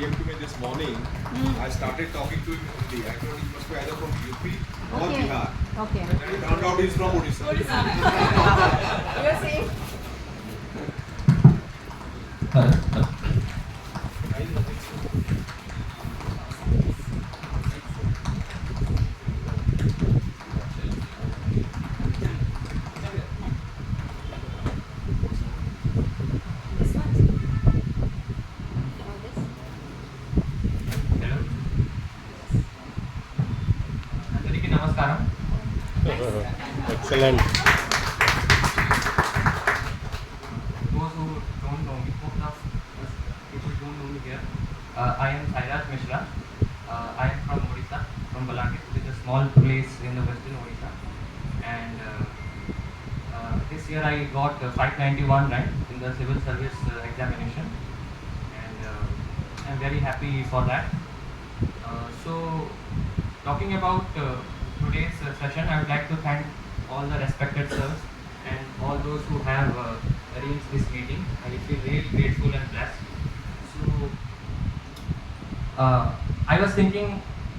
came to me this morning, I started talking to him in Hindi. I thought he must be either from UP or Bihar. Okay. And then it turned out he's from Odisha. You're saying? Hello. అందరికీ నమస్కారం. Excellent. Those who don't know me, most of people don't know me here. I am Sairaj Mishra. I am from Odisha, from Balangir, which is a small place in the western Odisha. And this year I got 591 rank in the civil service examination, and I'm very happy for that. So, talking about today's session, I would like to thank all the respected sirs and all those who have arranged this meeting. I feel really grateful and blessed. So, I was thinking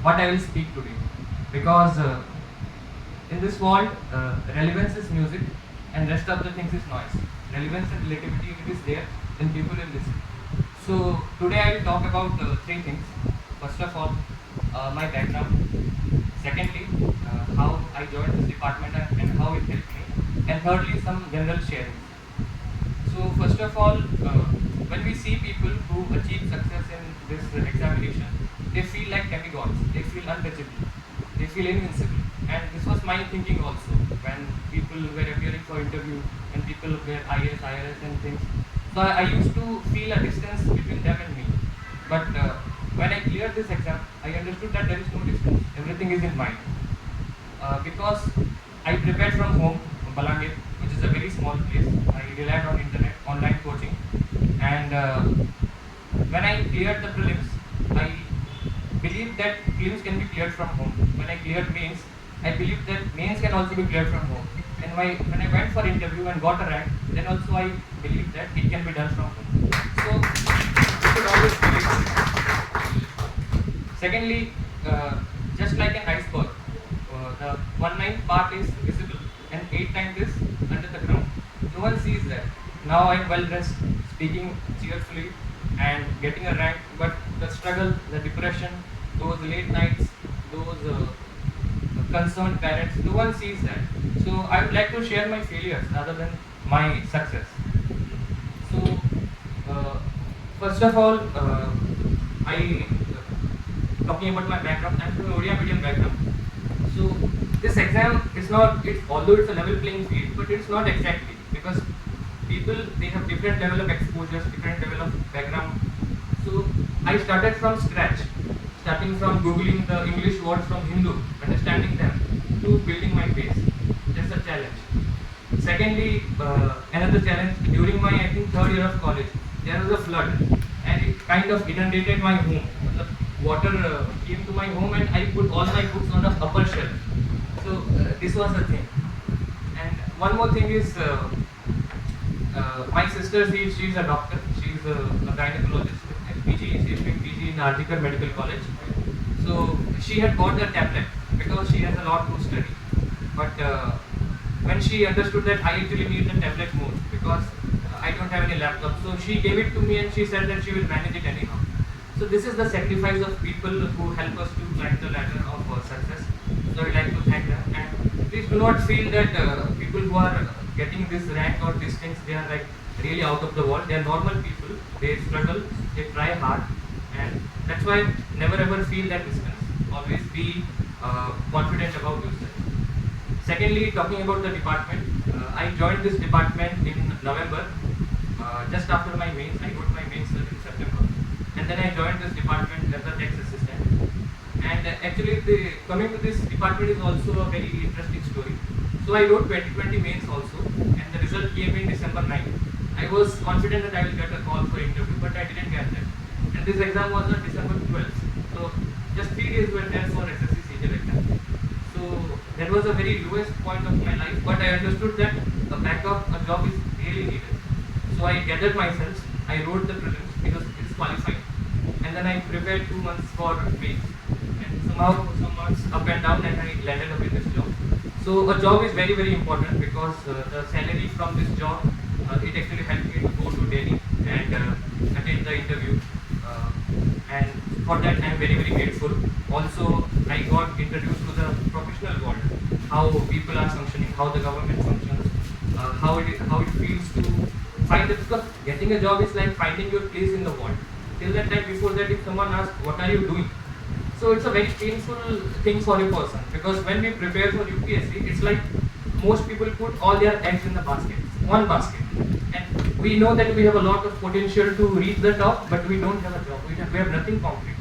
what I will speak today, because in this world, relevance is music and rest of the things is noise. Relevance and relativity, if it is there, then people will listen. So today I will talk about three things. First of all, my background. Secondly, how I joined this department and how it helped me. And thirdly, some general sharing. So first of all, when we see people who achieve success in this examination, they feel like demigods. They feel untouchable. They feel invincible. And this was my thinking also when people were appearing for interview and people were IAS, IRS and things. So I used to feel a distance between them and me. But when I cleared this exam, I understood that there is no distance. Everything is in mind. Because I prepared from home, Balangir, which is a very small place. I relied on internet, online coaching. And when I cleared the prelims, I believed that prelims can be cleared from home. When I cleared mains, I believed that mains can also be cleared from home. And when I went for interview and got a rank, then also I believed that it can be done from home. So, you should always believe. Secondly, just like an iceberg, the 1/9 part is visible and 8/9 is under the ground. No one sees that. Now I am well dressed, speaking cheerfully and getting a rank, but the struggle, the depression, those late nights, those concerned parents, no one sees that. So I would like to share my failures rather than my success. So first of all, talking about my background, I'm from Odia medium background. So this exam is not, although it's a level playing field, but it's not exactly, because people, they have different level of exposures, different level of background. So I started from scratch, starting from googling the English words from Hindu, understanding them, to building my base. That's a challenge. Secondly, another challenge, during my I think third year of college, there was a flood and it kind of inundated my home. The water came to my home and I put all my books on the upper shelf. So this was the thing. And one more thing is, my sister, she's a doctor, she's a gynecologist, PG, she's doing PG in Arjikar Medical College. So she had bought a tablet because she has a lot to study. But when she understood that I actually need the tablet more because I don't have any laptop, so she gave it to me and she said that she will manage it anyhow. So this is the sacrifice of people who help us to climb the ladder of success. So I'd like to thank them. And please do not feel that people who are getting this rank or these things, they are like really out of the world. They are normal people. They struggle, they try hard, and that's why never ever feel that distance. Always be confident about yourself. Secondly, talking about the department, I joined this department in November, just after my mains. I wrote my mains in September, and then I joined this department as a tax assistant. And actually, coming to this department is also a very interesting story. So I wrote 2020 mains also, and the result came in December 9th. I was confident that I will get a call for interview, but I didn't get that. And this exam was on December 12th. So just 3 days were there for SSC CGL exam. So that was a very lowest point of my life, but I understood that a backup, a job is really needed. So I gathered myself, I wrote the prelims because it's qualified. and then I prepared 2 months for mains. And somehow, some months up and down, and I landed up in this job. So a job is very, very important because the salary from this job, it actually helped me to go to Delhi and attend the interview. Uh, and for that, I am very, very grateful. Also, I got introduced to the professional world, how people are functioning, how the government functions, how it feels to find it, because getting a job is like finding your place in the world. Till that time, before that, if someone asks, what are you doing? So it's a very painful thing for a person, because when we prepare for UPSC, it's like most people put all their eggs in the basket, one basket. And we know that we have a lot of potential to reach the top, but we don't have a job. We have nothing concrete.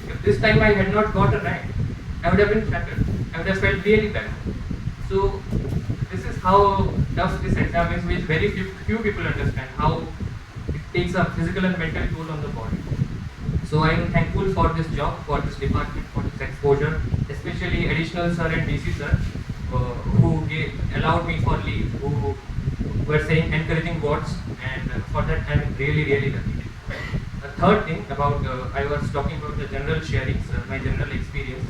If this time I had not got a rank, I would have been shattered. I would have felt really bad. So this is how tough this exam is, which very few people understand, how it takes a physical and mental toll on the body. So I am thankful for this job, for this department, for this exposure, especially additional sir and DC sir, who allowed me for leave, who were saying encouraging words, and for that I am really, really lucky. The third thing about, I was talking about the general sharings, my general experience.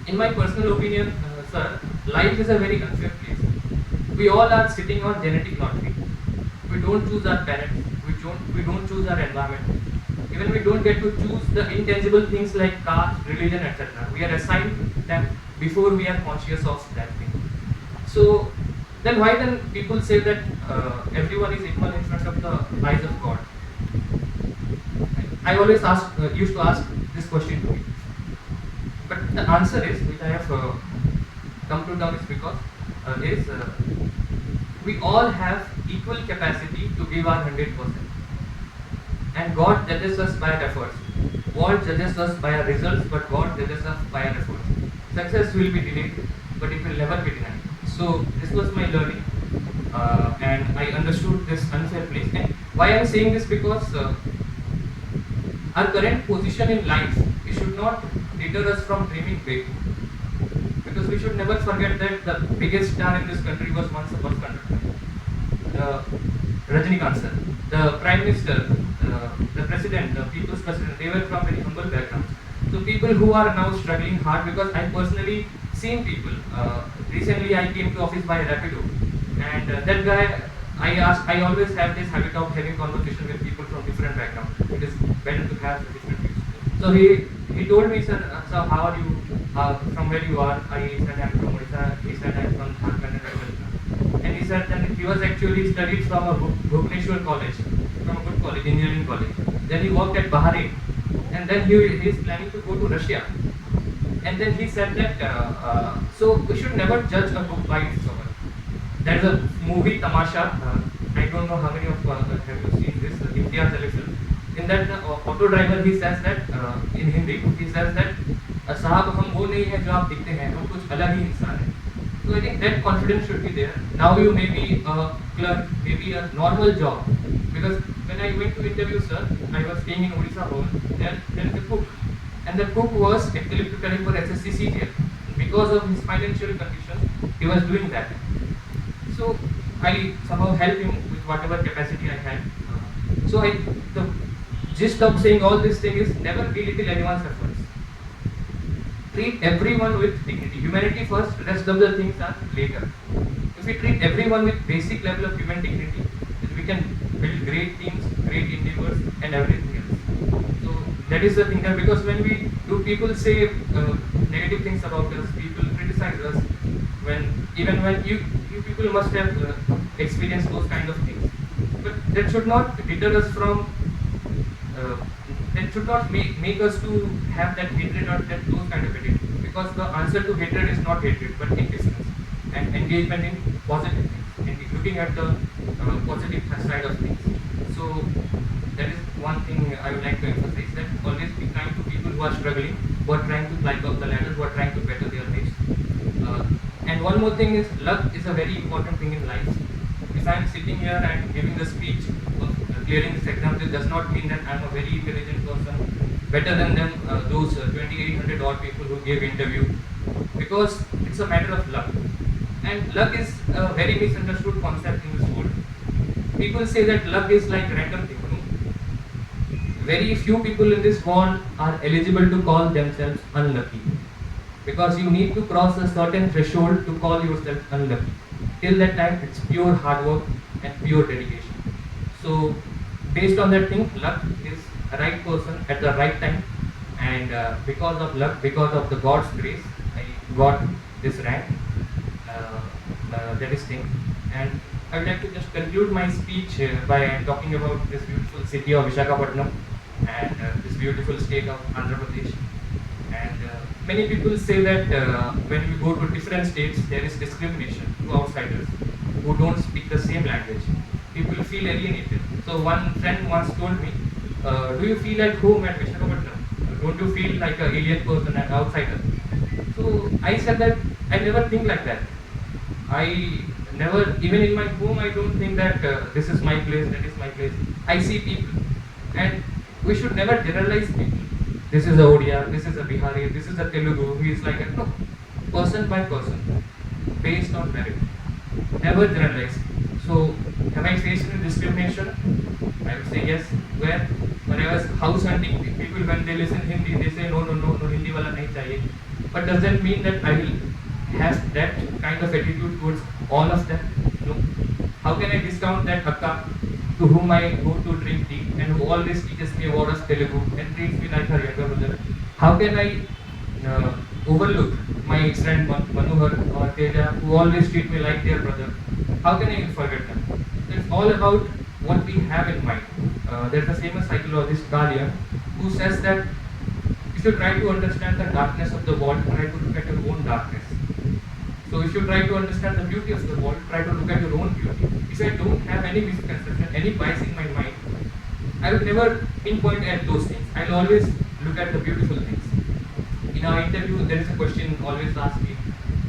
In my personal opinion, sir, life is a very unfair place. We all are sitting on genetic lottery. We don't choose our parents. We don't choose our environment. Even we don't get to choose the intangible things like caste, religion, etc. We are assigned them before we are conscious of that thing. So then why then people say that everyone is equal in front of the eyes of God? I always used to ask this question to me. But the answer is, which I have come to terms because we all have equal capacity to give our 100%. And God judges us by our efforts. World judges us by our results, but God judges us by our efforts. Success will be delayed, but it will never be denied. So this was my learning, and I understood this unfair place. And why I am saying this, because our current position in life, it should not deter us from dreaming big. Because we should never forget that the biggest star in this country was once a bus conductor. Rajinikanth sir, the Prime Minister, the President, the People's President, they were from very humble backgrounds. So people who are now struggling hard, because I personally seen people. Recently I came to office by Rapido, and that guy, I always have this habit of having conversation with people from different backgrounds. It is better to have different views. So he told me, sir, so how are you, from where you are? I said I'm from Odisha. He said I'm from Jharkhand and Rajasthan. And he said that he was actually studied from a Bhubaneswar college, from a good college, engineering college. Then he worked at Bahrain, and then he is planning to go to Russia. And then he said that so we should never judge a book by its cover. There is a movie Tamasha. I don't know how many of have you seen this? Imtiaz film. In that auto driver, he says that in Hindi, he says that साहब हम वो नहीं है जो आप दिखते हैं, हम कुछ अलग ही इंसान हैं. So I think that confidence should be there. Now you may be a clerk, maybe a normal job, because when I went to interview, sir, I was staying in Odisha home. There is a cook, and the cook was actually preparing for SSC CGL. Because of his financial condition, he was doing that. So I somehow helped him with whatever capacity I had. The gist of saying all this thing is never belittle anyone's efforts. Treat everyone with dignity. Humanity first, rest of the things are later. If we treat everyone with basic level of human dignity, then we can build great teams, great endeavors, and everything else. So that is the thing, that because when we do, people say negative things about us, people criticize us, even when you people must have experienced those kind of things. But that should not deter us from, that should not make us to have that hatred or those kind of attitude. Because the answer to hatred is not hatred, but indifference and engagement in positive things, and looking at the positive side of things. So that is one thing I would like to emphasize, that always be kind to people who are struggling, who are trying to climb up the ladder, who are trying to better their lives. And one more thing is, luck is a very important thing in life. If I am sitting here and giving the speech of clearing this exam, this does not mean that I am a very intelligent person, better than them, those 2,800 odd people who gave interview, because it's a matter of luck. And luck is a very misunderstood concept in this world. People say that luck is like random thing. very few people in this world are eligible to call themselves unlucky, because you need to cross a certain threshold to call yourself unlucky. Till that time, it's pure hard work and pure dedication. So, based on that thing, luck is a right person at the right time, and because of luck, because of the God's grace, I got this rank. That is thing, and I would like to just conclude my speech by talking about this beautiful city of Visakhapatnam and this beautiful state of Andhra Pradesh. And many people say that when we go to different states, there is discrimination to outsiders who don't speak the same language. People feel alienated. So one friend once told me, "Do you feel at home at Visakhapatnam? Don't you feel like an alien person, an outsider?" So I said that I never think like that. I never, even in my home, I don't think that this is my place, that is my place. I see people, and we should never generalize people. This is a Odia, this is a Bihari, this is a Telugu. He is like a no, person by person, based on merit. Never generalize. So, have I faced any discrimination? I would say yes. Where? When I was house hunting, people when they listen Hindi, they say no, no, no, no, Hindi wala nahi chahiye. But does that mean that I will have that kind of attitude towards all of them? No. How can I discount that Akka to whom I go to drink tea and who always teaches me what is Telugu and treats me like her younger brother? How can I overlook my friend Manohar or Teja who always treat me like their brother? How can I forget them? It's all about what we have in mind. There's a famous psychologist Carl Jung who says that if you try to understand the darkness of the world, try to look at your own darkness. So if you try to understand the beauty of the world, try to look at your own beauty. If I don't have any misconception, any bias in my mind, I will never pinpoint at those things. I'll always look at the beautiful things. In our interview, there is a question always asked me,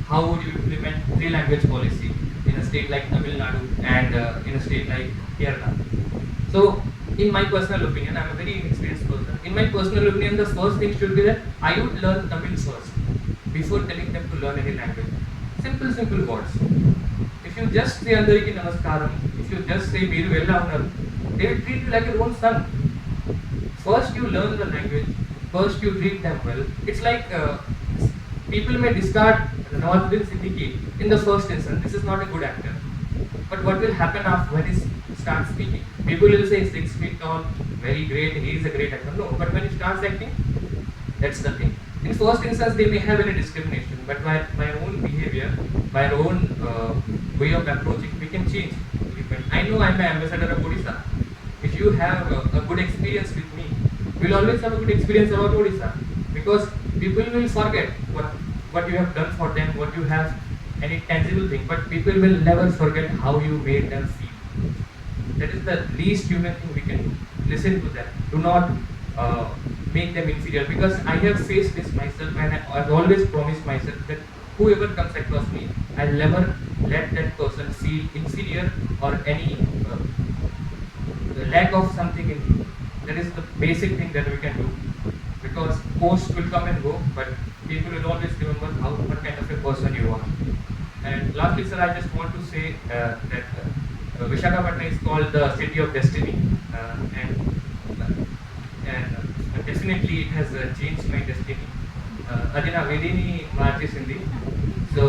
how would you implement three-language policy in a state like Tamil Nadu and in a state like Kerala? So, in my personal opinion, I'm a very inexperienced person. In my personal opinion, the first thing should be that I would learn Tamil first before telling them to learn any language. Simple, simple words. If you just say Andariki Namaskaram, if you just say Meeru Vella Unnaru, they will treat you like your own son. First you learn the language, first you treat them well. It's like people may discard Nawazuddin Siddiqui in the first instance. This is not a good actor. But what will happen after when he starts speaking? People will say 6 feet tall, very great, he is a great actor. No, but when he starts acting, that's the thing. In first instance, they may have any discrimination, but by our own behavior, by our own way of approaching, we can change. I know I'm an ambassador of Odisha. If you have a good experience with me, we'll always have a good experience about Odisha, because people will forget what you have done for them, what you have, any tangible thing, but people will never forget how you made them feel. That is the least human thing we can do. Listen to them. Do not make them inferior, because I have faced this myself, and I've always promised myself that whoever comes across me, I'll never let that person feel inferior or any lack of something in you. That is the basic thing that we can do, because posts will come and go, but people will always remember what kind of a person you are. And lastly, sir, I just want to say that Visakhapatnam is called the city of destiny, and definitely it has changed my destiny. Adina Vedini Marchesindi. So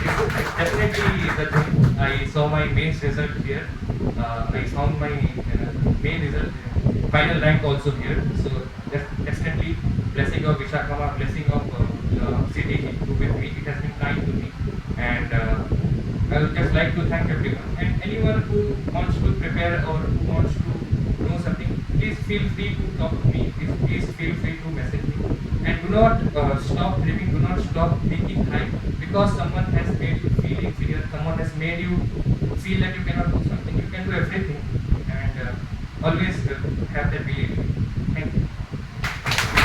it's definitely the thing. I saw my mains result here. I found my main result, final rank also here. So definitely blessing of Visakhapatnam, blessing of city to with me. It has been kind to me, and I would just like to thank everyone, and anyone who wants to prepare or who wants to know something, please feel free to talk to me. Please feel free to message me, and do not stop dreaming. Do not stop thinking high, because someone has made you feel inferior. Someone has made you feel that you cannot do something. You can do everything, and always have that